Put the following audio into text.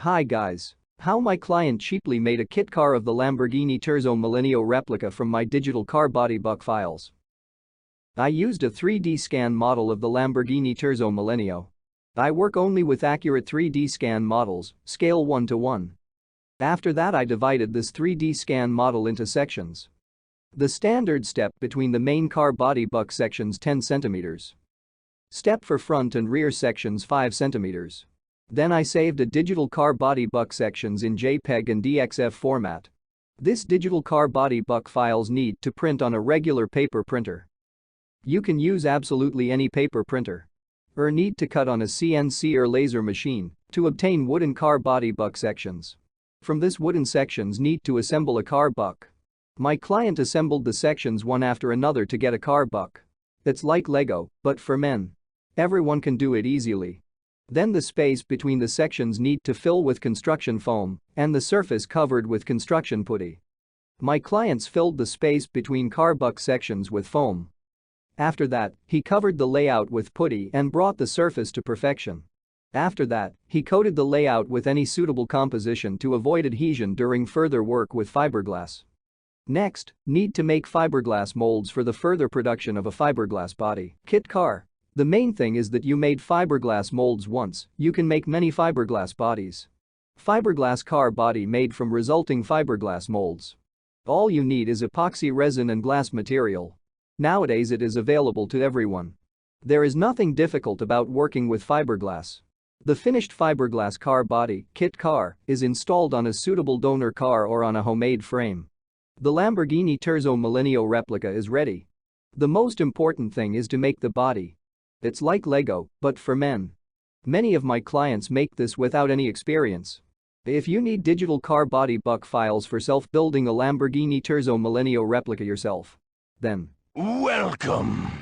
Hi guys. How my client cheaply made a kit car of the Lamborghini Terzo Millennio replica from my digital car body buck files. I used a 3D scan model of the Lamborghini Terzo Millennio. I work only with accurate 3D scan models, scale 1:1. After that I divided this 3D scan model into sections. The standard step between the main car body buck sections 10 cm. Step for front and rear sections 5 cm. Then I saved a digital car body buck sections in JPEG and DXF format. This digital car body buck files need to print on a regular paper printer. You can use absolutely any paper printer. Or need to cut on a CNC or laser machine to obtain wooden car body buck sections. From this wooden sections need to assemble a car buck. My client assembled the sections one after another to get a car buck. It's like Lego, but for men. Everyone can do it easily. Then the space between the sections need to fill with construction foam and the surface covered with construction putty. My clients filled the space between car buck sections with foam. After that, he covered the layout with putty and brought the surface to perfection. After that, he coated the layout with any suitable composition to avoid adhesion during further work with fiberglass. Next, need to make fiberglass molds for the further production of a fiberglass body kit car. The main thing is that you made fiberglass molds once, you can make many fiberglass bodies. Fiberglass car body made from resulting fiberglass molds. All you need is epoxy resin and glass material. Nowadays it is available to everyone. There is nothing difficult about working with fiberglass. The finished fiberglass car body kit car is installed on a suitable donor car or on a homemade frame. The Lamborghini Terzo Millennio replica is ready. The most important thing is to make the body. It's like Lego, but for men. Many of my clients make this without any experience. If you need digital car body buck files for self-building a Lamborghini Terzo Millennio replica yourself, then Welcome!